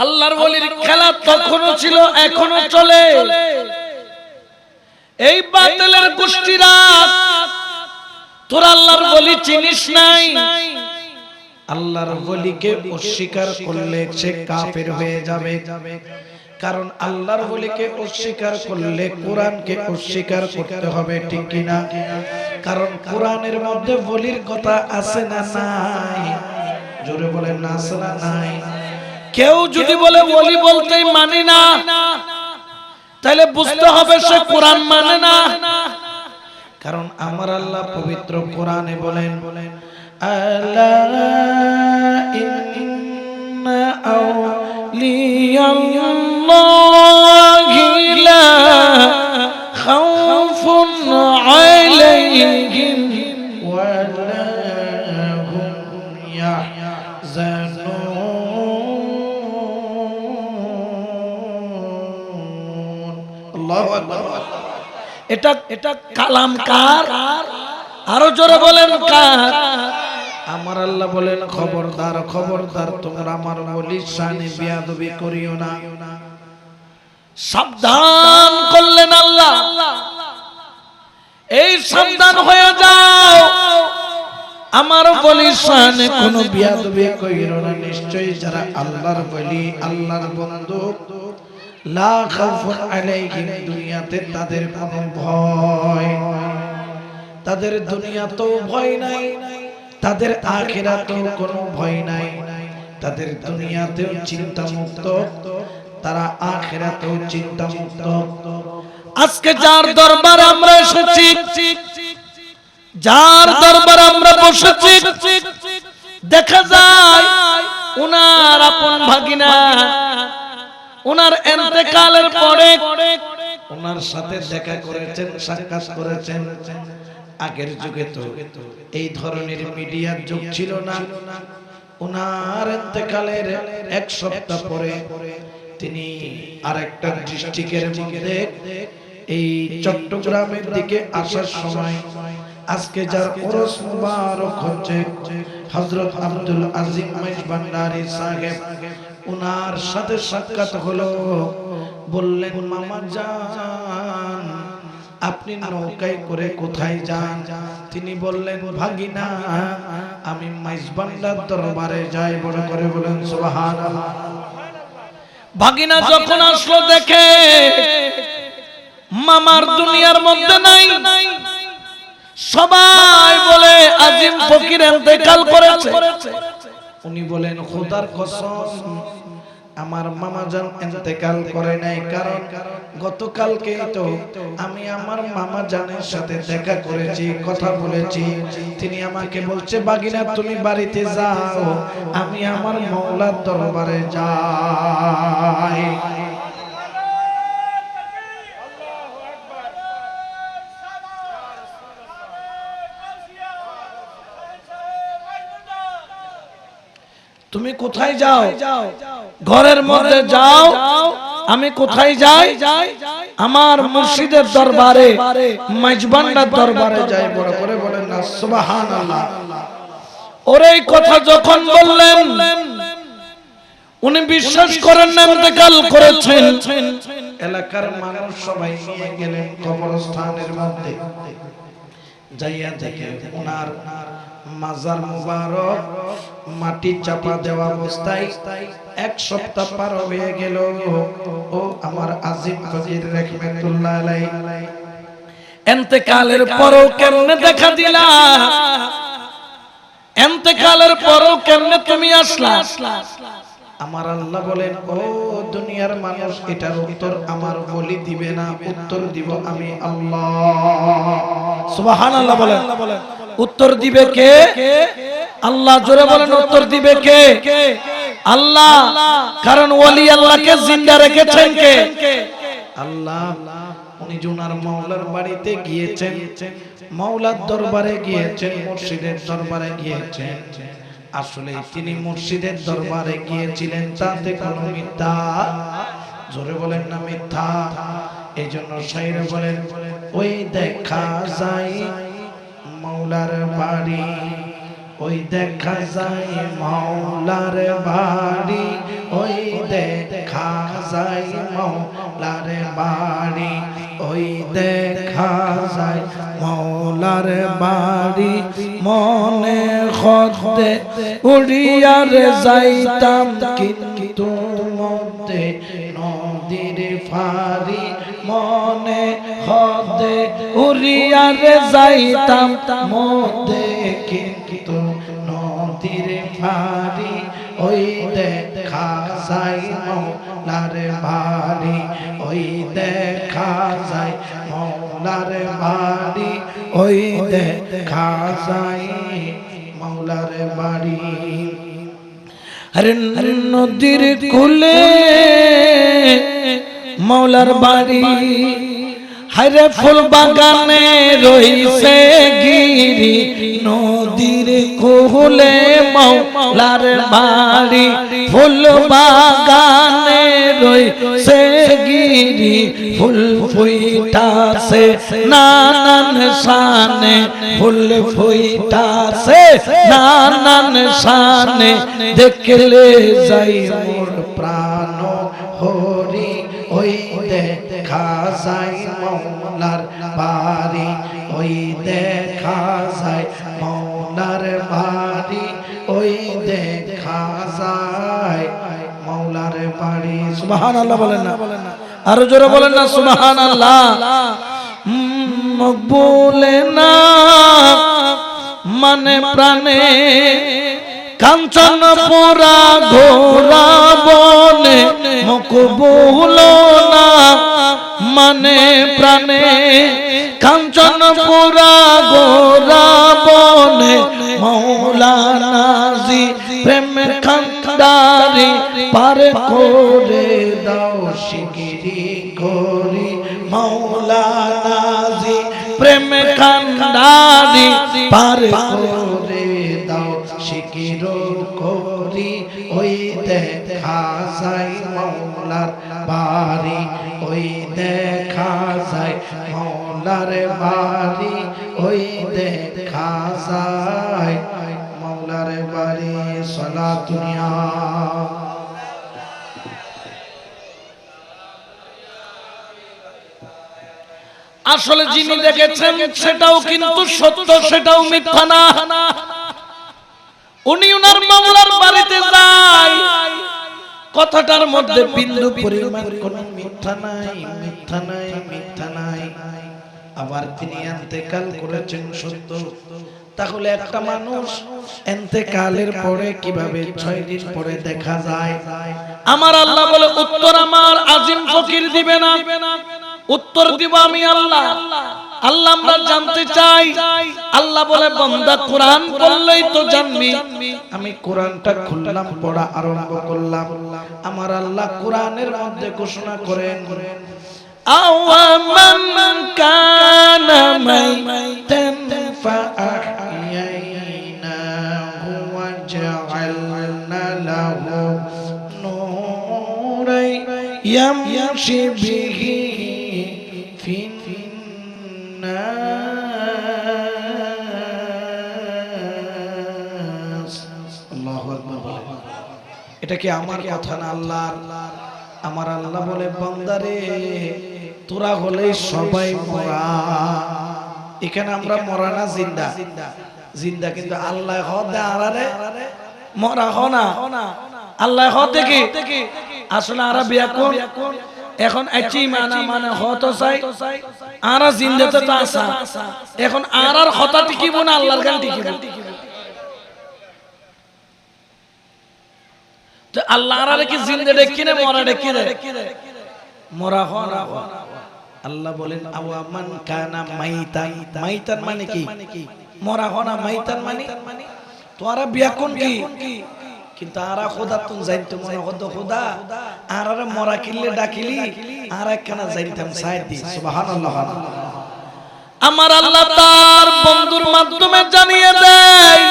আল্লাহর ওলির খেলা তখনও ছিল, এখনো চলে। এই বাতিলের গোষ্ঠীরা তোরা আল্লাহর ওলি চিনিস নাই, আল্লাহর ওলিকে অস্বীকার করলে সে কাফের হয়ে যাবে। কারণ আল্লাহর ওলিকে অস্বীকার করলে কোরআনকে অস্বীকার করতে হবে, ঠিক কিনা? কারণ কোরআনের মধ্যে ওলির কথা আছে না নাই? জোরে বলেন না, আছে না নাই? কেউ যদি বলে ওলি বলতেই মানি না, তাহলে বুঝতে হবে সে কোরআন মানে না। কারণ আমার আল্লাহ পবিত্র কোরআনে বলেন, আলা ইন্না আউলিয়াল্লাহি লা খাউফুন আলাইহিম ওয়া লা হুম ইয়াহজানুন। আল্লাহু আকবার। এটা কালাম কার? আরো জোরে বলেন কার? আমার আল্লাহ বলেন, খবরদার খবরদার, তোমরা আমার ওলির শানে বেয়াদবি করিও না। সাবধান করলেন আল্লাহ, এই সাবধান হয়ে যাও, আমার ওলির শানে কোনো বেয়াদবি করিও না। নিশ্চয়ই যারা আল্লাহর ওলি, আল্লাহর বন্ধু, লা খাউফুন আলাইহিম, দুনিয়াতে তাদের কোনো ভয়, তাদের দুনিয়াতেও ভয় নাই, তাদের আখিরাতেও কোনো ভয় নাই। তাদের দুনিয়াতেও চিন্তা মুক্ত, তারা আখিরাতেও চিন্তা মুক্ত। আজকে যার দরবারে আমরা এসেছি, যার দরবারে আমরা বসেছি, দেখা যায় উনার আপন ভাগিনা, উনার ইন্তেকালের পরে উনার সাথে দেখা করেছেন, সাক্ষাৎ করেছেন। আগের যুগে তো এই ধরনের মিডিয়ার যুগ ছিল না। উনার ইন্তেকালের এক সপ্তাহ পরে তিনি আরেকটা ডিস্ট্রিক্টের মধ্যে এই চট্টগ্রামের দিকে আসার সময়, আজকে যার ওরস মুবারক হচ্ছে হযরত আব্দুল আজিম মাইজভান্ডারী সাহেব, উনার সাথে সাক্ষাৎ হলো। বললেন, মামা জান, আপনি নৌকায় করে কোথায় যান? তিনি বললেন, ভাগিনা, আমি মাইজভান্ডার দরবারে যাই। বড় করে বলেন সুবহানাল্লাহ। ভাগিনা যখন আসলো, দেখে মামার দুনিয়ার মধ্যে নাই। সবাই বলে আজিম ফকির ইন্তেকাল করেছে। উনি বলেন, খোদার কসম, আমার মামা জান ইন্তেকাল করে নাই। কারণ গতকালকে তো আমি আমার মামা জানের সাথে দেখা করেছি, কথা বলেছি। তিনি আমাকে বলছে, বাগিনা তুমি বাড়িতে যাও, আমি আমার মাওলার দরবারে যাই। তুমি কোথায় যাও? ঘরের মধ্যে যাও। আমি কোথায় যাই? আমার মুর্শিদের দরবারে, মাইজভান্ডার দরবারে যাই। বড় করে বলেন না সুবহানাল্লাহ। ওর এই কথা যখন বললেন, উনি বিশ্বাস করেন না ইন্তেকাল করেছেন। এলাকার মানুষ সবাই নিয়ে গেলেন কবরস্থানের মধ্যে। যাইয়া দেখে ওনার মাজার মুবারক মাটি চাপা দেওয়া অবস্থায়। এক সপ্তাহ পার হয়ে গেল। ও আমার আজিম ফকির রাহমাতুল্লাহ আলাইহি, ইন্তেকালের পরও কেমনে দেখা দিলা? ইন্তেকালের পরও কেমনে তুমি আসলা? আমার আল্লাহ বলেন, ও দুনিয়ার মানুষ, এটার উত্তর আমার ওলি দিবে না, উত্তর দিব আমি আল্লাহ। সুবহানাল্লাহ বলেন। উত্তর দিবে কে? আল্লাহ। জোরে বলেন, উত্তর দিবে কে? আল্লাহ। কারণ ওলি আল্লাহকে জিন্দা রেখেছেন কে? আল্লাহ। উনি জুনার মাওলার বাড়িতে গিয়েছেন, মাওলার দরবারে গিয়েছেন, মুর্শিদের দরবারে গিয়েছেন। আসলে তিনি মুর্শিদের দরবারে গিয়েছিলেন, তাতে কোনো মিথ্যা, জোরে বলেন না মিথ্যা। এই জন্য শায়রে বলেন, ওই দেখা যায় মাওলার বাড়ি, ওই দেখা যায় মাওলার বাড়ি, ওই দেখা যায় মাওলার বাড়ি, ওই দেখা যায় মাওলার বাড়ি। মনে হতে উড়িয়ার যাইতাম কিন্তু মধ্যে নদীর ফারি, মনে হতে উড়িয়ার যাইতাম মধ্যে কিন্তু নদীর ফারি। ওই দেখা যায় মাওলার বাড়ি, ওই দেখা যায় মাওলার বাড়ি, ওই দেখা যায় মাওলার বাড়ি। আরে নদীর কূলে মাওলার বাড়ি, হায়রে ফুল বাগানে রইছে গিরি, নদীর কূলে মাওলার বাড়ি, ফুল বাগানে রইছে গিরি, ফুল ফুইতাছে নানান শানে, ফুল ফুইতাছে নানান শানে, দেখলে যাই মোর প্রাণ হরি। ওই দেখা যায় মাওলার বাড়ি, ওই দেখা যায় মাওলার বাড়ি, ওই দেখা যায় মাওলার বাড়ি। সুবহানাল্লাহ বলেন না, আরো জোরে বলেন না সুবহানাল্লাহ। মকবুলে না মানে প্রাণে, কাঞ্চন পোড়া ঘোরা বনে, মকবুল না মানে প্রাণে, কাঞ্চন পোড়া ঘোরা বনে, মাওলানা জি প্রেমের খান্ডারি, পার করে দাও শিগগিরি করি, মাওলানা জি প্রেমের খান্ডারি, পার করে দাও শিগগির করি। ওই দেখা যায় মাওলার বাড়ি, ওই দেখা যায় মাওলার বাড়ি, ওই দেখা যায় মাওলার বাড়ি। সালাতুনিয়া আসলে যিনি দেখেছেন সেটাও কিন্তু সত্য, সেটাও মিথ্যা না। উনি উনার মাওলার বাড়িতে যায়, কথাটার মধ্যে বিন্দু পরিমাণ কোনো মিথ্যা নাই, মিথ্যা নাই, মিথ্যা নাই। আবার তিনি ইন্তেকাল করেছেন সত্য। তাহলে একটা মানুষ ইন্তেকালের পরে কিভাবে 6 দিন পরে দেখা যায়? আমার আল্লাহ বলে উত্তর আমার আজিম ফকির দিবে না, উত্তর দিব আমি আল্লাহ। আল্লাহ আমরা জানতে চাই। আল্লাহ বলে বান্দা কোরআন পড়লেই তো জানবি। আমি কোরআনটা খুললাম, পড়া আরম্ভ করলাম। আমার আল্লাহ কোরআনের মধ্যে ঘোষণা করেন, আওয়ামান কানা মাইতান ফাআহইয়াইনাহু ওয়া জাআলনা লাহু নূরান ইয়ামশি বিহি ফিন্নাস। আল্লাহু আকবার। এটা কি আমার কথা না আল্লাহর? আমার আল্লাহ বলে বান্দারে তোরা হলে সবাই মরা। এখানে আমরা মরা না জিন্দা, জিন্দা কিন্তু আল্লাহ হদে আরারে মরা হনা। আল্লাহ হতে কি আসলে আরা বিয়াকুন এখন আছি মানা মানে হতো চাই আরা জিন্দাতে তো আসা। এখন আরার কথা টিকিব না আল্লাহর গান টিকিব। তো আল্লাহ আরারে কি জিন্দা দেখি না মরা দেখি রে? মরা হনা। আল্লাহ বলেন আওয়ামান কানা মাইতান। মাইতান মানে কি? মরা হনা। মাইতান মানে তোরা বিয়াকুন কি? কিন্তু আরা খোদা তুমি জানতো মনে হতো খোদা আরারে মরা কিল্লে ডাকিলি আর একখানা জানতাম সাইড দি। সুবহানাল্লাহ। আমার আল্লাহ তার বন্ধুর মাধ্যমে জানিয়ে দেয়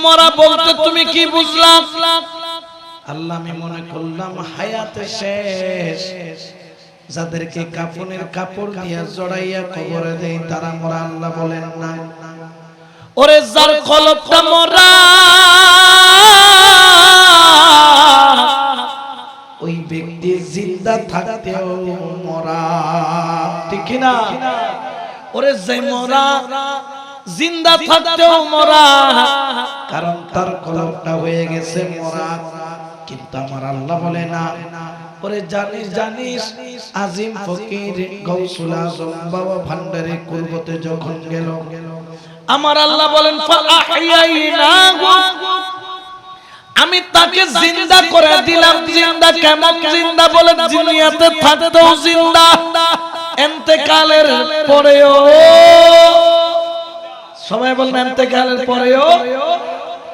মরা বলতে তুমি কি বুঝলা? আল্লাহ আমি মনে করলাম হায়াতে শেষ, যাদেরকে কাফনের কাপড় দিয়া জড়াইয়া কবরে দেই তারা মরা। আল্লাহ বলেন না, ওরে যার কলবটা মরা ওই ব্যক্তি জিন্দা থাকতেও মরা, ঠিক না? ওরে যে মরা জিন্দা থাকতেও মরা, কারণ তার কলবটা হয়ে গেছে মরা। কিন্তু আমার আল্লাহ বলে না, ওরে জানিস জানিস আজিম ফকির গৌসুল আজম বাবা ভান্ডারী কুরবতে যখন গেল, আমার আল্লাহ বলেন ফাআহইয়াইনাহু, আমি তাকে জিন্দা করে দিলাম। জিন্দা কেমন জিন্দা? বলে দুনিয়াতে থাকতেও জিন্দা, ইন্তেকালের পরেও। সবাই বলেন ইন্তেকালের পরেও।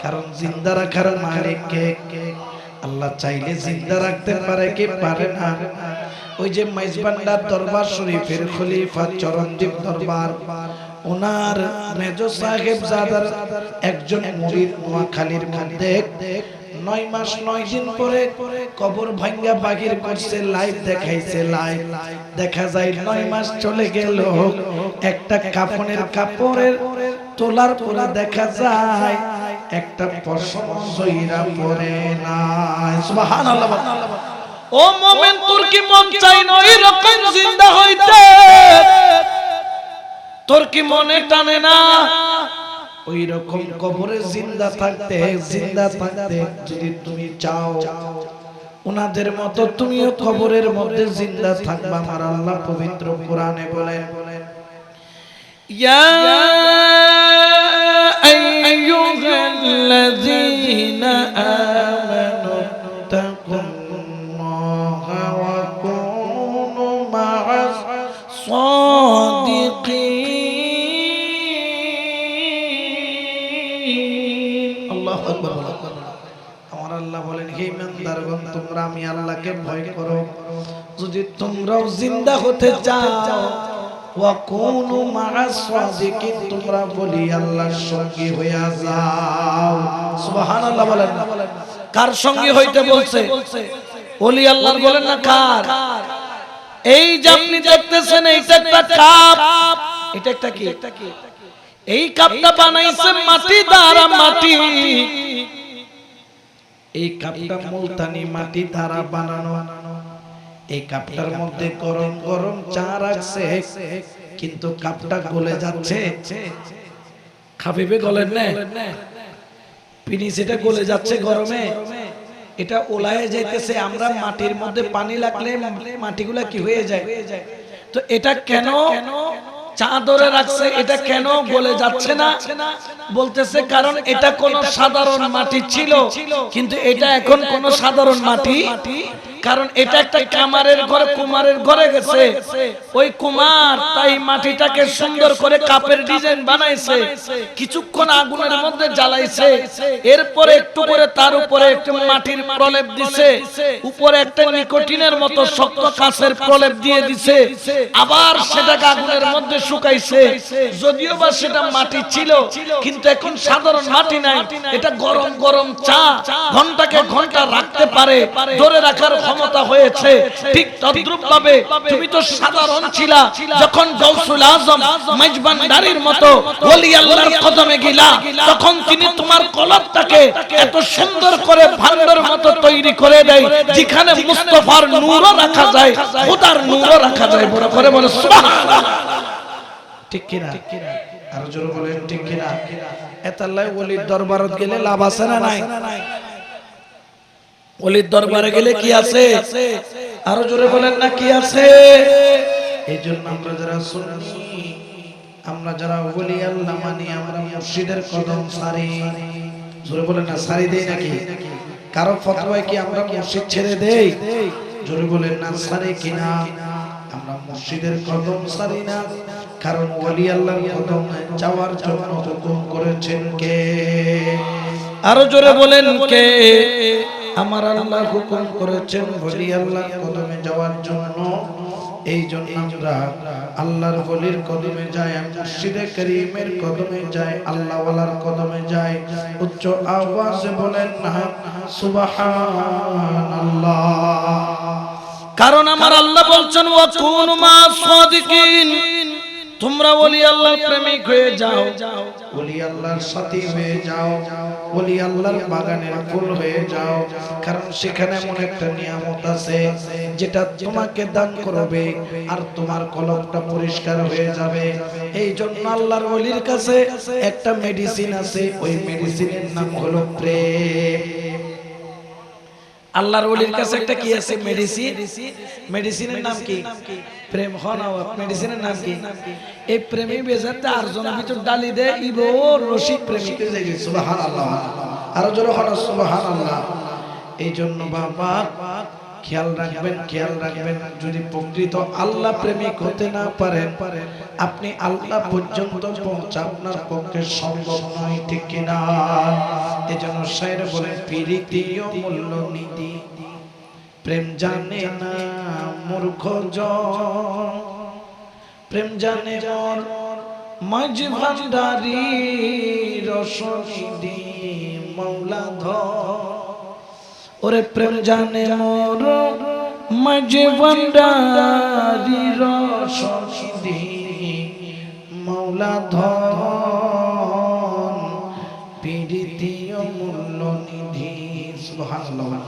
কারণ জিন্দা রাখার মালিক কে? আল্লাহ চাইলে জিন্দা রাখতে পারে কি পারে না? ওই যে মাইজবান্ডার দরবার শরীফের খলিফা চরণদ্বীপ দরবার, ওনার মেজো সাহেব জাদার একজন মুরিদ নোয়াখালীর মধ্যে 9 মাস 9 দিন পরে কবর ভাঙ্গা বাগির করছে, লাইভ দেখাইছে। লাইভ দেখা যায় 9 মাস চলে গেল, একটা কাফনের কাপড়ের তোলার পরে দেখা যায় একটা পশম জইরা পড়ে না। সুবহানাল্লাহ। ও মুমিন, তোর কি মন চাই না এরকম জিন্দা হইতে? তোর কি মনে টানে না ওই রকম কবরে জিন্দা থাকতে? জিন্দা থাকতে যদি তুমি চাও ওনাদের মতো তুমিও কবরের মধ্যে জিন্দা থাকবা। আমার আল্লাহ পবিত্র কোরআনে বলেন, ইয়া আইয়ুহাল্লাযীনা আমানু তাকুল্লাহা ওয়া কুনু মা'আস সাদিকিন। আল্লাহু আকবার। আমার আল্লাহ বলেন, হে ইমানদারগণ, তোমরা আমি আল্লাহকে ভয় করো। যদি তোমরাও জিন্দা হতে চাও, ওয়া কুনু মা'আস সাদিকিন, তোমরা বলি আল্লাহর সঙ্গী হইয়া যাও। সুবহানাল্লাহ বলেন। কার সঙ্গী হইতে বলছে? ওলি আল্লাহর বলেন না কার? এই যে আপনি দেখতেছেন এইটা একটা কাপ, এটা একটা কি? এই কাপটা বানাইছে মাটি দ্বারা। মাটি, এই কাপটা মুলতানি মাটি দ্বারা বানানো। এই কাপটার মধ্যে গরম গরম চা রাখছে, কিন্তু কাপটা গলে যাচ্ছে। খাবিবে গলেন না, পিনিস এটা গলে যাচ্ছে গরমে, এটা ওলায়ে যাইতেছে। আমরা মাটির মধ্যে পানি লাগলে মাটিগুলা কি হয়ে যায়? তো এটা কেন চা ধরে রাখছে? এটা কেন গলে যাচ্ছে না? বলতেছে কারণ এটা কোন সাধারণ মাটি ছিল, কিন্তু এটা এখন কোন সাধারণ মাটি। কারণ এটা একটা কামারের ঘরে, কুমারের ঘরে গেছে ওই কুমার, তাই মাটিটাকে সুন্দর করে কাপের ডিজাইন বানাইছে, কিছুক্ষণ আগুনের মধ্যে জ্বালাইছে, এরপরে একটু করে তার উপরে একটু মাটির প্রলেপ দিছে, উপরে একটা নিকোটিনের মতো শক্ত কাঁচের প্রলেপ দিয়ে দিছে, আবার সেটাকে আগুনের মধ্যে শুকাইছে। যদিও বা সেটা মাটি ছিল, কিন্তু এখন সাধারণ মাটি নাই, এটা গরম গরম চা ঘন্টাকে ঘন্টা রাখতে পারে, ধরে রাখার ক্ষমতা হয়েছে। ঠিক তদ্রূপ ভাবে তুমি তো সাধারণ ছিলা, যখন গৌসুল আজম মেজবান্ডারির মতো ওলি আল্লাহর কদমে গিলা, তখন তিনি তোমার কলবটাকে এত সুন্দর করে ভান্ডার মতো তৈরি করে দেয়, যেখানে মুস্তাফার নূরও রাখা যায়, খোদার নূরও রাখা যায়। বড় করে বলে সুবহানাল্লাহ। ঠিক কিনা? আর জোরে বলেন ঠিক কিনা? এতাল্লাই ওলির দরবারত গেলে লাভ আছে না নাই? ওলির দরবারে গেলে কি আছে? আরো জোরে বলেন না কি আছে? এই জন্য আমরা যারা সুন্নি, আমরা যারা ওলি আল্লাহ মানি, আমরা মুর্শিদের কদম সারি। জোরে বলেন না সারি দেই নাকি? কারো ফতোয়ায় কি আমরা মুর্শিদ ছেড়ে দেই? জোরে বলেন না সারি কিনা? আমরা মুর্শিদের কদম সারি না, কারণ ওলি আল্লাহর কদম যাওয়ার জন্য হুকুম করেছেন কে? আরো জোরে বলেন কে? আমার আল্লাহ হুকুম করেছেন ওলি আল্লাহর কদমে যাওয়ার জন্য। এই জন্য আমরা আল্লাহর ওলির কদমে যাই, মুর্শিদে করিমের কদমে যাই, আল্লাহ ওয়ালার কদমে যাই। উচ্চ আওয়াজে বলেন না সুবহানাল্লাহ। কারণ আমার আল্লাহ বলছেন ওয়া কুনু মা সাদিকিন, তোমরা ওলি আল্লাহর প্রেমিক হয়ে যাও, ওলি আল্লাহর সাথী হয়ে যাও, ওলি আল্লাহর বাগানের ফুল হয়ে যাও। কারণ সেখানে এমন একটা নিয়ামত আছে যেটা তোমাকে দান করবে আর তোমার কলবটা পরিষ্কার হয়ে যাবে। এই জন্য আল্লাহর ওলির কাছে একটা মেডিসিন আছে, ওই মেডিসিনের নাম হলো প্রেম। আল্লাহর ওলির কাছে একটা কি আছে? মেডিসিন। মেডিসিনের নাম কি? প্রেম। হন মেডিসিনের নাম কি? এই প্রেমী বেজাতে আর জনের ভিতর ডালি দেয় ইবো রশিদ প্রেমিক হয়ে যায়। সুবহানাল্লাহ। আরো জোরে হন সুবহানাল্লাহ। এই জন্য বাবা খেয়াল রাখবেন, খেয়াল রাখবেন, যদি প্রকৃত আল্লাহ প্রেমিক হতে না পারেন আপনি আল্লাহ পর্যন্ত পৌঁছা আপনার পক্ষে সম্ভব নয়, ঠিক কিনা? এজন্য শায়ের বলেন প্রীতিও মূল্য নিধি, প্রেম জানে না মূর্খ জন, প্রেম জানে মোর মাঝ ভান্ডারি রসনিধি মৌলা ধর। ওরে প্রেম জানে মোর মাঝ ভান্ডারি রসনিধি মৌলা ধন, প্রীতিও মূল্য নিধি। সুবহানাল্লাহ।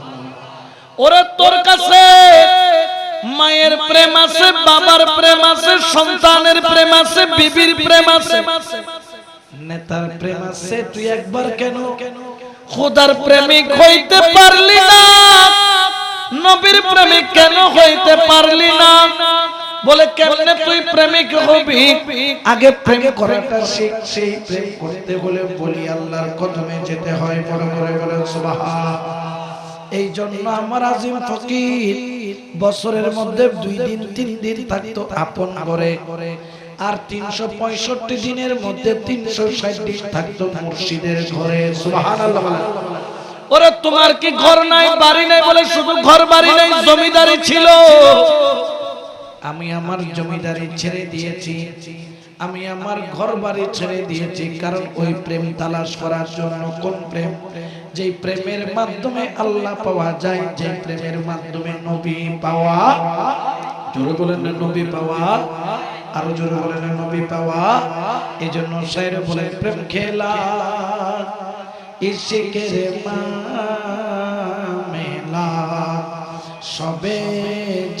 ওরে তোর কাছে মায়ের প্রেম আছে, বাবার প্রেম আছে, সন্তানের প্রেম আছে, বিবির প্রেম আছে, নেতার প্রেম আছে, তুই একবার কেন খোদার প্রেমিক হইতে পারলি না? নবীর প্রেমিক কেন হইতে পারলি না? বলে কেমনে তুই প্রেমিক হবি? আগে প্রেম করাটা শিখ। সেই প্রেম করতে হলে বলি আল্লাহর কদমে যেতে হয়। বড় করে বলে সুবহান। এই জন্য আমার আজিম ফকির বছরের মধ্যে 2 দিন 3 দিন থাকতো আপন ঘরে, আর 365 দিনের মধ্যে 360 দিন থাকতো মুর্শিদের ঘরে। সুবহানাল্লাহ। ওরে তোমার কি ঘর নাই বাড়ি নাই? বলে শুধু ঘর বাড়ি নাই, জমিদারি ছিল। আমি আমার জমিদারি ছেড়ে দিয়েছি, আমি আমার ঘর বাড়ি ছেড়ে দিয়েছি। কারণ ওই প্রেম তালাশ করার জন্য। কোন প্রেম? যেই প্রেমের মাধ্যমে আল্লাহ পাওয়া যায়, যে প্রেমের মাধ্যমে নবী পাওয়া। জোরে বলেন না নবী পাওয়া, আরো জোরে বলেন না নবী পাওয়া। এই জন্য শায়ের বলে প্রেম খেলা ইশকের মামেলা সবে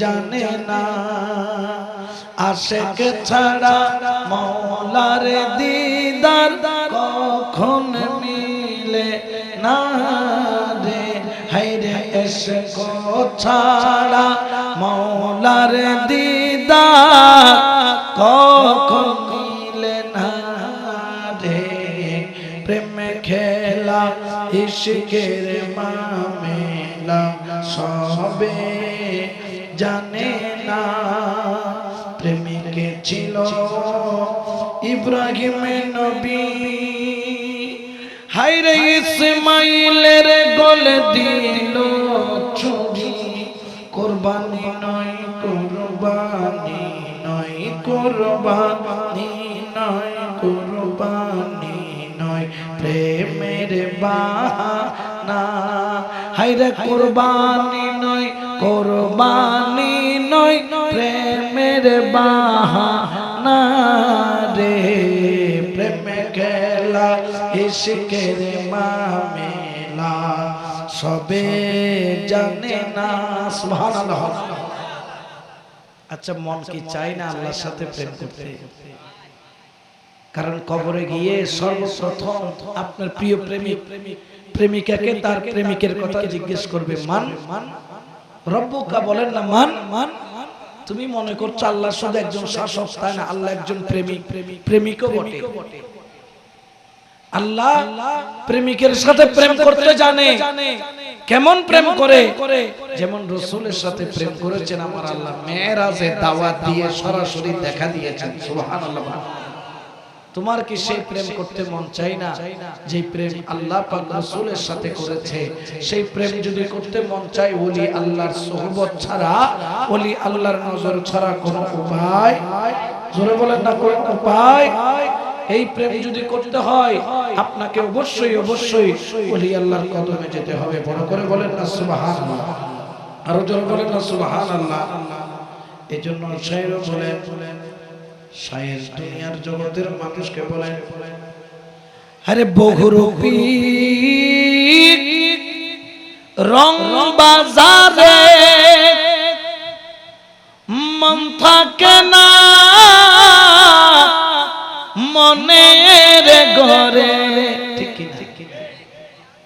জানে না, আশেক ছাড়া মওলার দিদার কখন মিলে না রে। হায়রে ইশক ছাড়া মওলার দিদার কখন মিলে না রে। প্রেম খেলা ইশকের মামেলা সবে জানে না। প্রেমিক ছিল ইব্রাহিম নবী, হায়রে ইসমাইলের গলে দিল ছুরি। কুরবানি নয়, কুরবানি নয়, কুরবানি নয়, কুরবানি নয়, প্রেমের বাহানা। হায়রে কুরবানি নয়, কুরবানি নয়, প্রেমের বাহানা রে। প্রেম খেলা ইশকের মামেলা সবে জানে না। সুবহানাল্লাহ। আচ্ছা, মন কি চায় না আল্লাহর সাথে প্রেম করতে? কারণ কবরে গিয়ে সর্বপ্রথম আপনার প্রিয় প্রেমিক প্রেমিকাকে তার প্রেমিকের কথা জিজ্ঞেস করবে, মান রব্বুকা, বলেন না মান মান। তুমি মনে করছো আল্লাহ শুধু একজন শাসক, তাই না? আল্লাহ একজন প্রেমিক, প্রেমিকও বটে। আল্লাহ প্রেমিকের সাথে প্রেম করতে জানে। কেমন প্রেম করে? যেমন রাসূলের সাথে প্রেম করেছেন আমার আল্লাহ, মেরাজে দাওয়াত দিয়ে সরাসরি দেখা দিয়েছেন। সুবহানাল্লাহ। তোমার কি সেই প্রেম করতে মন চাই না? যে প্রেম আল্লাহ পাক রাসূলের সাথে করেছে, সেই প্রেম যদি করতে মন চায়, ওলি আল্লাহর সোহবত ছাড়া, ওলি আল্লাহর নজর ছাড়া কোনো উপায়, জোরে বলেন না কোনো উপায়। এই প্রেম যদি করতে হয় আপনাকে অবশ্যই অবশ্যই ওলি আল্লাহর কদমে যেতে হবে। বড় করে বলেন না সুবহানাল্লাহ, আরো জোরে বলেন না সুবহানাল্লাহ। এজন্য শায়ের বলেন শায়ের দুনিয়ার জগতের মানুষকে বলেন, আরে বহুরূপী রং বাজারে মন থাকে না মনের ঘরে। ঠিক কি?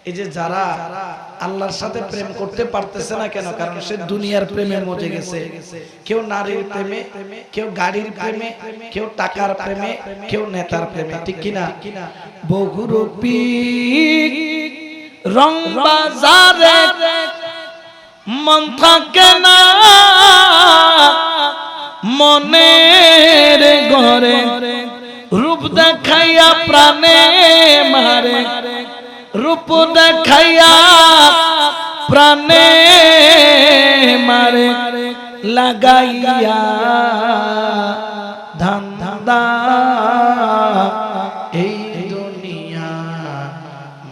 এই যে যারা আল্লাহর সাথে প্রেম করতে পারতেছে না কেন? কারণ সে দুনিয়ার প্রেমে মজে গেছে। কেউ নারীর প্রেমে, কেউ গাড়ির প্রেমে, কেউ টাকার প্রেমে, কেউ নেতার প্রেমে। ঠিক কিনা? বহুরূপী রং বাজারে মন থাকে না মনের ঘরে। রূপ দেখাইয়া প্রাণে মারে, রূপ দেখাইয়া প্রাণে মারে। লাগাইয়া ধান্দা এই দুনিয়া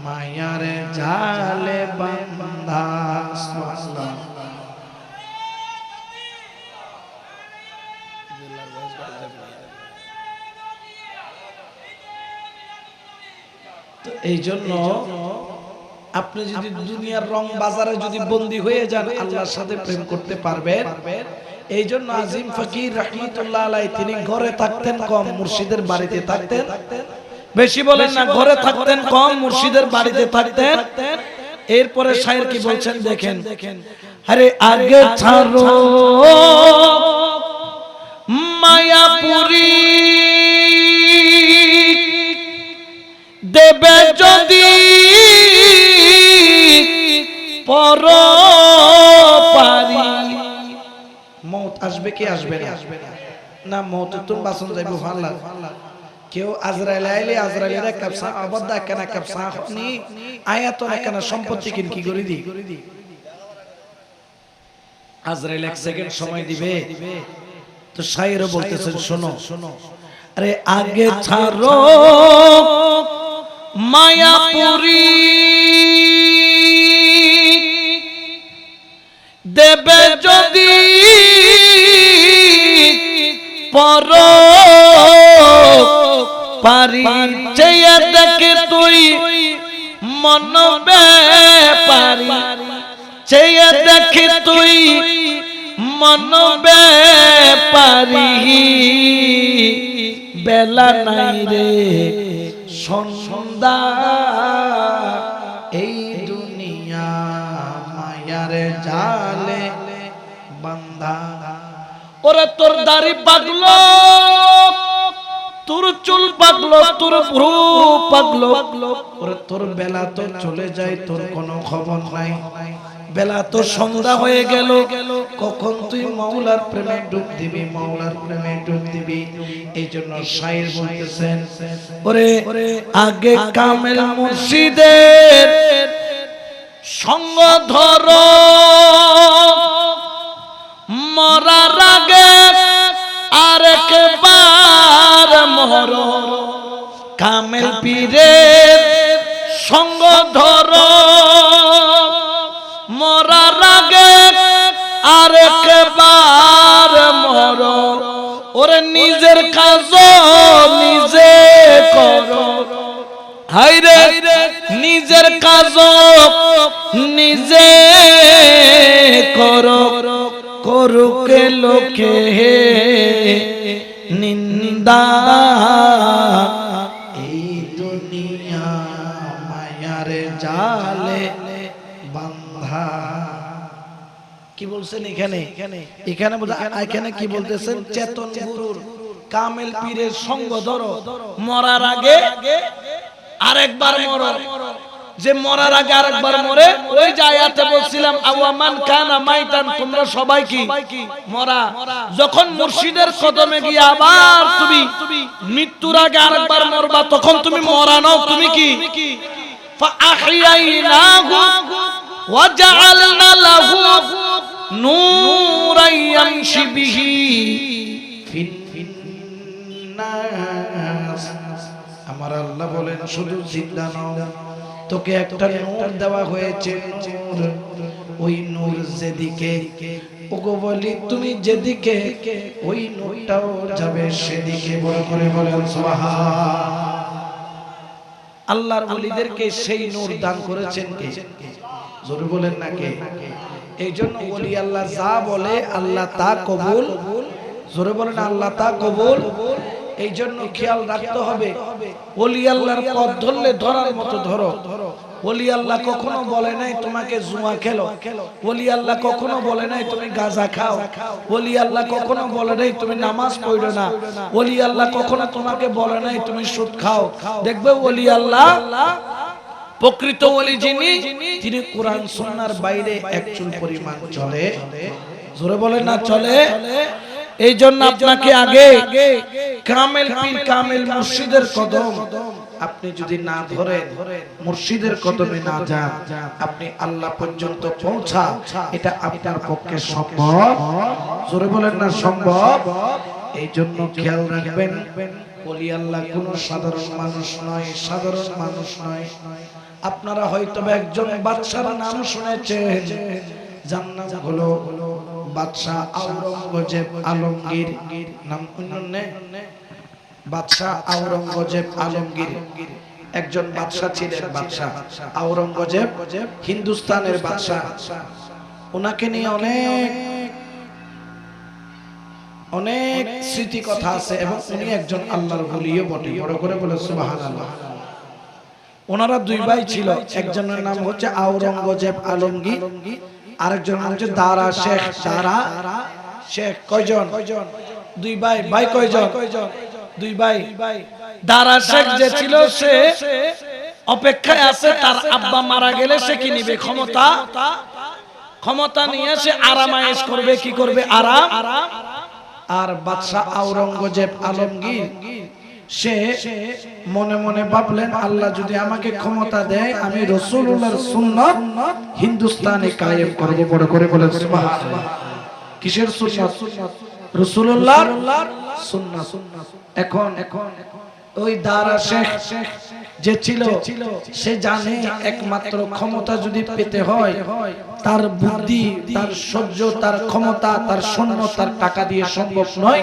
মায়ার জালে বান্ধা। এই জন্য আপনি যদি দুনিয়ার রং বাজারে যদি বন্দী হয়ে যান, আল্লাহর সাথে প্রেম করতে পারবেন। এই জন্য আজিম ফকির রহমতুল্লাহ আলাইহি তিনি ঘরে থাকতেন কম, মুর্শিদের বাড়িতে থাকতেন বেশি। বলেন না, ঘরে থাকতেন কম, মুর্শিদের বাড়িতে থাকতেন। এরপরে শায়ের কি বলছেন দেখেন, আরে আগে ছাড়ো মায়াপুরী দেবে যদি পর পারি। মওত আসবে কি আসবে না? না, মওত তো বাসন যাইবো ভাল্লা। কেউ আজরাইল আইলে আজরাইলের এক কাপ চা অবদ্ধ কেন এক কাপ চা নি আয়াত না কেন সম্পত্তি কিন কি করে দি। আজরাইল এক সেকেন্ড সময় দিবে। তো শায়েরও বলতেছেন শোনো, আরে আগে ছাড়ো মায়াপুরী দেবে যদি পর পারি। চেয়ে দেখে তুই মন ব্যাপারি, চেয়ে দেখে তুই মন ব্যাপারি। বেলা নাই রে সন্ধ্যা এই দুনিয়া মায়ার জালে বান্ধা। ওরে তোর দাড়ি পাগলো, তোর চুল পাগলো, তোর ভ্রু পাগলো, ওরে তোর বেলা তো চলে যায়, তোর কোনো খবর নাই। বেলা তো সন্ধ্যা হয়ে গেল, কখন তুই মাওলার প্রেমে ডুব দিবি, মাওলার প্রেমে ডুব দিবি। এই জন্য শায়ের বলতেছেন, ওরে আগে কামেল মুর্শিদের সঙ্গ ধরো, মরার আগে আরেকবার মরো। কামেল পীরের সঙ্গ ধরো, মরার আগে আরেকবার মরো। ওরে নিজের কাজ নিজে করো, হায়রে নিজের কাজ নিজে করো। করুকে লোকে নিন্দা এই দুনিয়া মায়ার জালে বান্ধা। কি বলছেন এখানে? এখানে এখানে কি বলতেছেন? চেতন গুরুর কামেল পীরের সঙ্গ ধরো, মরার আগে আরেকবার মরো। যে মরার আগে আরেকবার মরে, ওই যে আয়াতে বলছিলাম আওয়ামান কানা মাইতান, তোমরা সবাই কি মরা। যখন মুর্শিদের কদমে গিয়ে আবার তুমি মৃত্যুর আগে আরেকবার মরবা, তখন তুমি মরা নও, তুমি কি ফাআহইয়াইনাহু ওয়া জাআলনা লাহু নূরান ইয়ামশি বিহি ফিন্নাস। আমার আল্লাহ বলেন শুধু জিন্দা নও, তোকে একটা নূর দেওয়া হয়েছে। নূর ওই নূর যেদিকে, ওগো বলি তুমি যেদিকে, ওই নূরটাও যাবে সেদিকে। বড় করে বলেন সুবহান। আল্লাহর ওলিদেরকে সেই নূর দান করেছেন কে? জোরে বলেন না কে? এই জন্য ওলি আল্লাহ যা বলে আল্লাহ তা কবুল। জোরে বলেন আল্লাহ তা কবুল। এই জন্য খেয়াল রাখতে হবে, ওলি আল্লাহর পথ ধরলে ধরার মতো ধরো। ওলি আল্লাহ কখনো বলে নাই তোমাকে জুয়া খেলো, ওলি আল্লাহ কখনো বলে নাই তুমি গাঁজা খাও, ওলি আল্লাহ কখনো বলে নাই তুমি নামাজ পড়ো না, ওলি আল্লাহ কখনো তোমাকে বলে নাই তুমি সুদ খাও। দেখবে ওলি আল্লাহ, প্রকৃত ওলি যিনি, তিনি কোরআন সুন্নাহর বাইরে এক চুল পরিমাণ চলে। জোরে বলেন না চলে। এই জন্য আপনাকে আগে কামেল পীর কামেল মুর্শিদের কদম আপনি যদি না ধরেন, মুর্শিদের কদমে না যান, আপনি আল্লাহ পর্যন্ত পৌঁছা এটা আপনার পক্ষে সম্ভব। জোরে বলেন না সম্ভব। এই জন্য খেয়াল রাখবেন, ওলি আল্লাহ কোন সাধারণ মানুষ নয়, সাধারণ মানুষ নয়। আপনারা হয়তো একজন বাদশার নাম শুনেছেন, যার নাম হলো বাদশাহ আওরঙ্গজেব আলমগীর। নাম শুনেন? বাদশাহ আওরঙ্গজেব আলমগীর একজন বাদশাহ ছিলেন, বাদশাহ আওরঙ্গজেব হিন্দুস্তানের বাদশাহ। ওনাকে নিয়ে অনেক অনেক স্মৃতি কথা আছে এবং উনি একজন আল্লাহর ওলিও বটে। বড় করে বলে সুবহানাল্লাহ। ওনারা দুই ভাই ছিল, একজনের নাম হচ্ছে আওরঙ্গজেব আলমগীর, আরেকজন হচ্ছে দারা শেখ। দারা শেখ কয়জন? দুই ভাই। ভাই কয়জন? দুই ভাই। দারা শেখ যে ছিল সে অপেক্ষায় আছে তার আব্বা মারা গেলে সে কি নিবে? ক্ষমতা। ক্ষমতা নিয়ে সে আরামায়েশ করবে। কি করবে? আরাম। আর বাদশাহ আওরঙ্গজেব আলমগীর সে মনে মনে ভাবলেন, আল্লাহ যদি আমাকে ক্ষমতা দেয় আমি রাসূলুল্লাহর সুন্নাত হিন্দুস্তানে কায়েম করব। বড় করে বলেন সুবহানাল্লাহ। কিসের সুন্নাত? রাসূলুল্লাহর সুন্নাত। এখন ওই দারা শেখ যে ছিল সে জানে একমাত্র ক্ষমতা যদি পেতে হয় তার বুদ্ধি, তার সহ্য, তার ক্ষমতা, তার সৈন্য, তার টাকা দিয়ে সম্ভব নয়।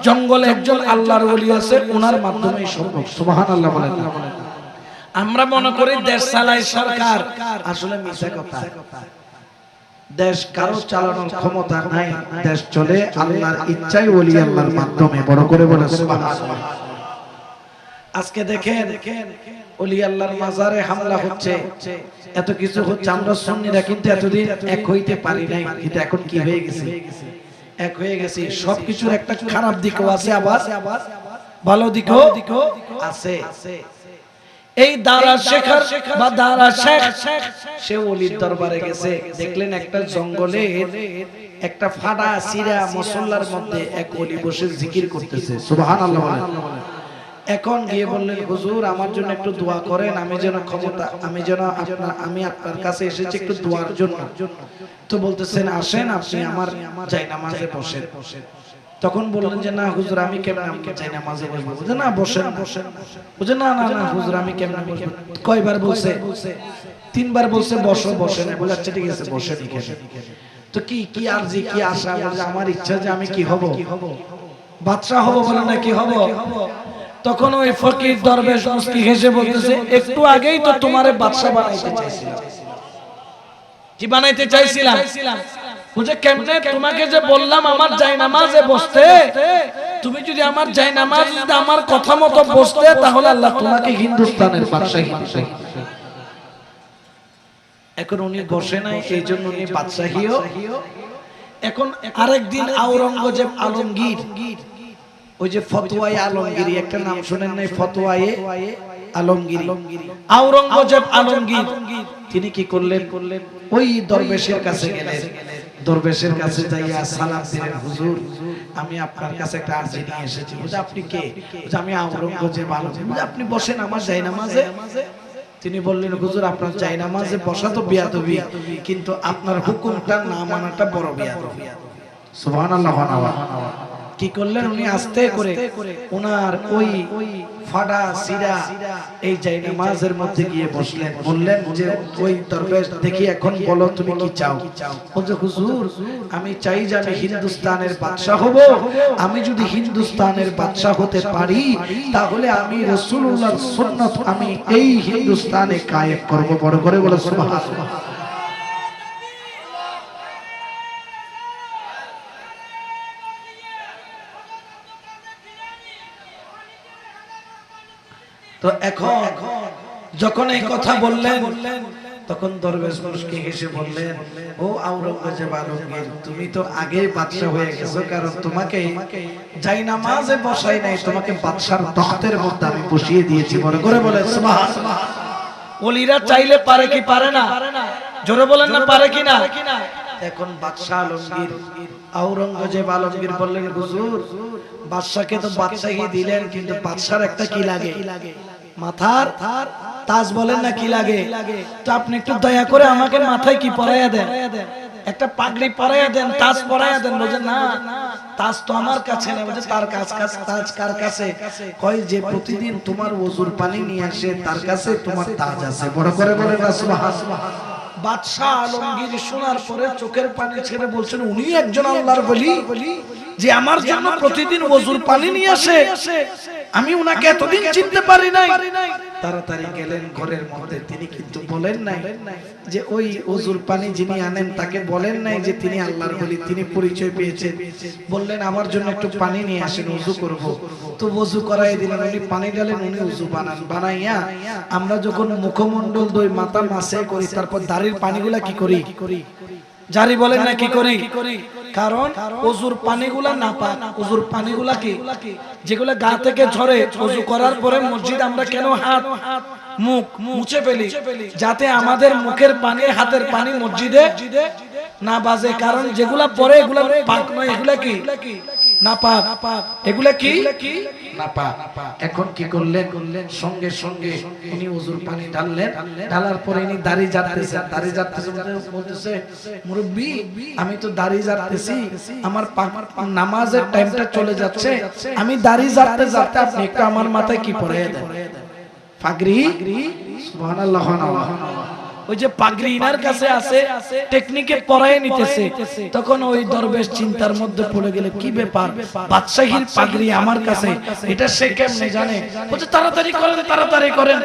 জঙ্গলে একজন আল্লাহর ওলি আছে, ওনার মাধ্যমেই সম্ভব। সুবহানাল্লাহ বলেন। আমরা মনে করি দেশ চালায় সরকার, আসলে মিথ্যা কথা। দেশ কারো চালানোর ক্ষমতা নাই, দেশ চলে আল্লাহর ইচ্ছায়, ওলি আল্লাহর মাধ্যমে। বড় করে বলেন সুবহানাল্লাহ। আজকে দেখেন ওলি আল্লাহর মাজারে হামলা হচ্ছে, এত কিছু হচ্ছে, আমরা সুন্নিরা কিন্তু এতদিন এক হইতে পারি নাই, কিন্তু এখন কি হয়ে গেছে? এক হয়ে গেছে। সবকিছুর একটা খারাপ দিকও আছে, আবার ভালো দিকও আছে। এই দারা শেখার বা দারা শেখ সে ওলির দরবারে গেছে, দেখলেন একটা জঙ্গলে একটা ফাড়া সিরা মুসল্লার মধ্যে এক ওলি বসে জিকির করতেছে। সুবহানাল্লাহ বলেন। এখন গিয়ে বললেন, হুজুর আমার জন্য একটু দোয়া করেন, আমি যেন ক্ষমতা, আমি আপনার কাছে এসেছি একটু দোয়ার জন্য। তো বলতেছেন আসেন আপনি আমার জায়নামাজে বসেন। তখন বললেন যে না হুজুর আমি কেমনে জায়নামাজে বসবো? বুঝে না বসেন। বুঝে না না না হুজুর আমি কেমনে বসবো? কয়বার বলছে? তিনবার বলছে বসো। বসেন। বলে আচ্ছা ঠিক আছে বসেন। তো কি আরজি, কি আশা? বলে আমার ইচ্ছা যে আমি কি হব? বাদশা হব। বলে না কি হব? তখন ওই ফকির দরবেশ মুস্কি হেসে বলতেছে, একটু আগেই তো তোমারে বাদশা বানাইতে চাইছিলাম। কি বানাইতে চাইছিলাম? বুঝে কেমনে? তোমাকে যে বললাম আমার জায়নামাজে বসতে, তুমি যদি আমার জায়নামাজ আমার কথা মতো বসতে, তাহলে আল্লাহ তোমাকে হিন্দুস্তানের বাদশাহী দিত। এখন উনি বসে নাই, এই জন্য উনি বাদশাহীও। এখন আরেকদিন আওরঙ্গজেব আলমগীর, ওই যে ফতোয়ায়ে আলমগীরি একটা নাম শুনেন নাই? ফতোয়ায়ে আলমগীরি। আওরঙ্গজেব আলমগীর তিনি কি করলেন? ওই দরবেশের কাছে গেলেন। দরবেশের কাছে যাইয়া সালাম দিলেন, হুজুর আমি আপনার কাছে একটা আরজি নিয়ে এসেছি। বুঝে আপনি কে? বুঝে আমি আওরঙ্গজেব আলমগীর। বুঝে আপনি বসেন আমার জায়নামাজে। তিনি বললেন, হুজুর আপনার জায়নামাজে বসা তো বিয়াদবি, কিন্তু আপনার হুকুমটা না মানাটা বড় বিয়াদবি। সুবহানাল্লাহ। কি করলেন উনি আস্তে করে ওনার ওই ফাড়া সিরা এই জায়গা নামাজের মধ্যে গিয়ে বসলেন, বললেন যে ওই দরবেশ দেখি এখন বলো তুমি কি চাও। বলছে হুজুর আমি চাই যে আমি হিন্দুস্তানের বাদশা হব, আমি যদি হিন্দুস্তানের বাদশা হতে পারি তাহলে আমি রাসূলুল্লাহর সুন্নাত আমি এই হিন্দুস্তানে কায়েম করব। বড় করে বলো সুবহানাল্লাহ। তো এখন যখন এই কথা বললেন তখন দরবেশ মুশকি হেসে বললেন, ও আওরঙ্গজেব আলমগীর তুমি তো আগে বাদশা হয়ে গেছো, কারণ তোমাকে যাই নামাজে বসাই নাই, তোমাকে বাদশার তখতের মধ্যে আমি বসিয়ে দিয়েছি। মনে করে বলে সুবহানাল্লাহ। ওলিরা চাইলে পারে কি পারে না? জোরে বলেন না পারে কি না? এখন বাদশা আলমগীর আওরঙ্গজেব আলমগীর বললেন, হুজুর বাদশাকে তো বাদশাহী দিলেন, কিন্তু বাদশার একটা কি লাগে? মাথার তাজ বলেন না কি লাগে? তো আপনি একটু দয়া করে আমাকে মাথায় কি পরাইয়া দেন, একটা পাগড়ি পরাইয়া দেন, তাজ পরাইয়া দেন। বলেন না তাজ তো আমার কাছে নেই। বলে তার কাছে তাজ কার কাছে? কয় যে প্রতিদিন তোমার ওযুর পানি নিয়ে আসে তার কাছে তোমার তাজ আছে। বড় করে বলেন সুবহানাল্লাহ। বাদশা আলমগীর শোনার পরে চোখের পানি ছেড়ে বলছেন, উনি একজন আল্লাহর ওলি যে আমার জন্য প্রতিদিন ওযুর পানি নিয়ে আসে, আমি উনাকে এতদিন চিনতে পারি নাই। তাড়াতাড়ি গেলেন ঘরের মধ্যে, তিনি কিন্তু বলেন নাই যে ওই ওযুর পানি যিনি আনেন তাকে বলেন নাই যে তিনি আল্লাহর ওলি, তিনি পরিচয় পেয়েছেন। বললেন আমার জন্য একটু পানি নিয়ে আসেন, ওযু করব। তো ওযু করাই দিলেন, উনি পানি ঢালেন, উনি ওযু বানান। বানাইয়া আমরা যখন মুখমণ্ডল দুই মাথা মাসে করি তারপর দাড়ির পানিগুলা কি করি? জারি বলেন না কি করি? কারণ ওযুর পানিগুলা নাপাক। ওযুর পানিগুলা কি? যেগুলা গা থেকে ঝরে। ওযু করার পরে মসজিদ আমরা কেন হাত মুখ মুছে ফেলি? যাতে আমাদের মুখের পানি হাতের পানি মসজিদে না বাজে। কারণ যেগুলা পরে এগুলা পাক নয়, এগুলা কি নাপাক। এগুলা কি নাপাক। এখন কি করলেন? সঙ্গে সঙ্গে উনি ওযুর পানি ঢাললেন। ঢালার পরে ইনি দাড়ি জাড়তেছেন। দাড়ি জাড়তেছেন বলতেছে, মুরব্বি আমি তো দাড়ি জাড়তেছি, আমার নামাজের টাইমটা চলে যাচ্ছে, আমি দাড়ি জাড়তে জাড়তে আপনি একটু আমার মাথায় কি পরাইয়া দেন? পাগড়ি। সুবহানাল্লাহ। ওই যে পাগড়ি ইনার কাছে আছে, টেকনিকে পরায় নিতেছে। তখন ওই দরবেশ চিন্তার মধ্যে পড়ে গেলে, কি ব্যাপার, বাদশাহীর পাগড়ি আমার কাছে, এটা সে কেমনে জানে? বলছে তাড়াতাড়ি করেন, তাড়াতাড়ি করেন।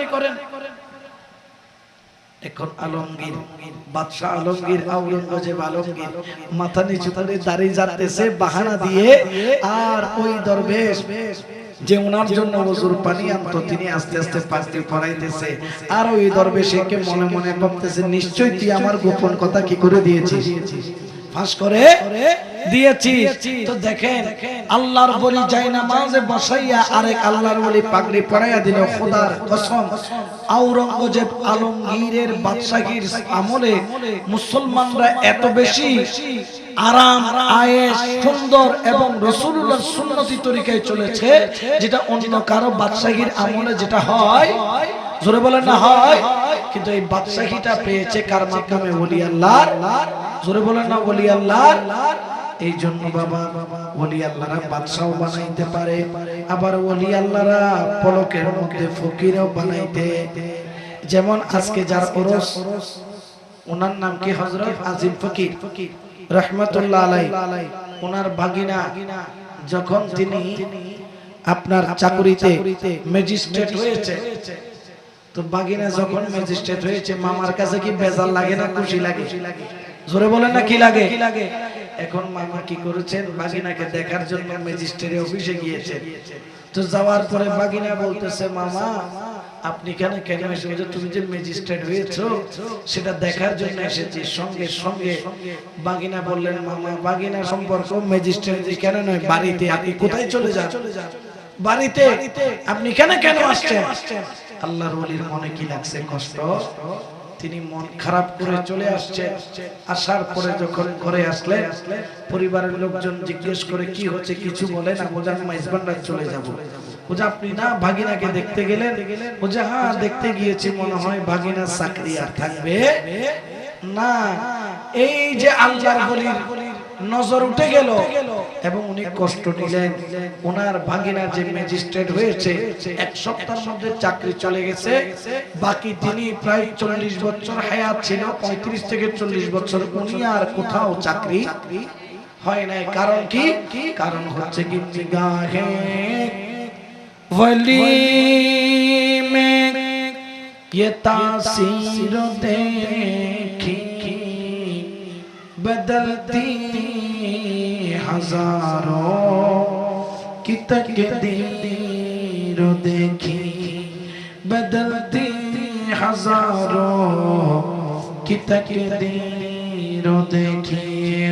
এখন আলমগীর বাদশা আলমগীর আওরঙ্গজেব আলমগীর মাথা নিচু করে দাড়ি জাড়তেছে বাহানা দিয়ে। আর ওই দরবেশ যে ওনার জন্য ওযুর পানি আনতো তিনি আস্তে আস্তে পাগড়ি পরাইতেছে। আর ওই দরবেশকে মনে মনে ভাবতেছে, নিশ্চয়ই তুই আমার গোপন কথা কি করে দিয়েছিস, ফাঁস করে দিয়েছিস। তো দেখেন আল্লাহর ওলি যায় নামাজে বসাইয়া আরেক আল্লাহর ওলি পাগড়ি পরাইয়া দিল। খোদার কসম আওরঙ্গজেব আলমগীরের বাদশাহীর আমলে মুসলমানরা এত বেশি আরাম আয়েশ সুন্দর এবং রাসূলুল্লাহর সুন্নতি তরিকায় চলেছে, যেটা অন্য কারো বাদশাহীর আমলে যেটা হয়, জোরে বলেন না হয়। কিন্তু এই বাদশাহীটা পেয়েছে কার মাধ্যমে? ওলি আল্লাহর। জোরে বলেন না ওলি আল্লাহর। এই জন্য বাবা ওলি আল্লাহরা বাদশাও বানাইতে পারে, আবার ওলি আল্লাহরা পলকের মধ্যে ফকিরও বানাইতে। যেমন আজকে যার ওরস, ওনার নাম কি হযরত আজিম ফকির রাহমাতুল্লাহ আলাইহি। ওনার ভাগিনা যখন তিনি আপনার চাকুরিতে ম্যাজিস্ট্রেট হয়েছে, তো ভাগিনা যখন ম্যাজিস্ট্রেট হয়েছে মামার কাছে কি বেজার লাগে না খুশি লাগে? জোরে বলেন না কি লাগে? এখন মামা কি করেছেন, ভাগিনাকে দেখার জন্য ম্যাজিস্ট্রেট অফিসে গিয়েছেন। তো যাওয়ার পরে ভাগিনা বলতেছে, মামা আপনি কেন কেন এসেছো? তুমি যে ম্যাজিস্ট্রেট হয়েছো সেটা দেখার জন্য এসেছি। সঙ্গে সঙ্গে ভাগিনা বললেন, মামা ভাগিনা সম্পর্ক ম্যাজিস্ট্রেট কেন নয়, বাড়িতে। আপনি কোথায় চলে যান? বাড়িতে। আপনি কেন কেন আসছেন? আল্লাহর ওলির মনে কি লাগছে কষ্ট, তিনি মন খারাপ করে চলে আসছে। আসার পরে যখন ঘরে আসলেন, পরিবারের লোকজন জিজ্ঞেস করে কি হচ্ছে, কিছু বলে না। বোঝা মাইজবান্ডার চলে যাব। বোঝা আপনি না ভাগিনাকে দেখতে গেলেন? বোঝা হ্যাঁ দেখতে গিয়েছি, মনে হয় ভাগিনার চাকরি আর থাকবে না। এই যে আল্লাহর ওলির নজর উঠে গেল এবং উনি কষ্ট নিলেন। ওনার ভাগিনা যে ম্যাজিস্ট্রেট হয়েছে 1 সপ্তাহের মধ্যে চাকরি চলে গেছে, বাকি তিনি প্রায় 40 বছর হায়াত ছিল, 35 থেকে 40 বছর উনি আর কোথাও চাকরি হয় নাই। কারণ কি? কারণ হচ্ছে কি নিগাহে वली में ये तासीर देखी बदलती हजारों की तकदीर देखी, बदलती हजारों की तकदीर देखी।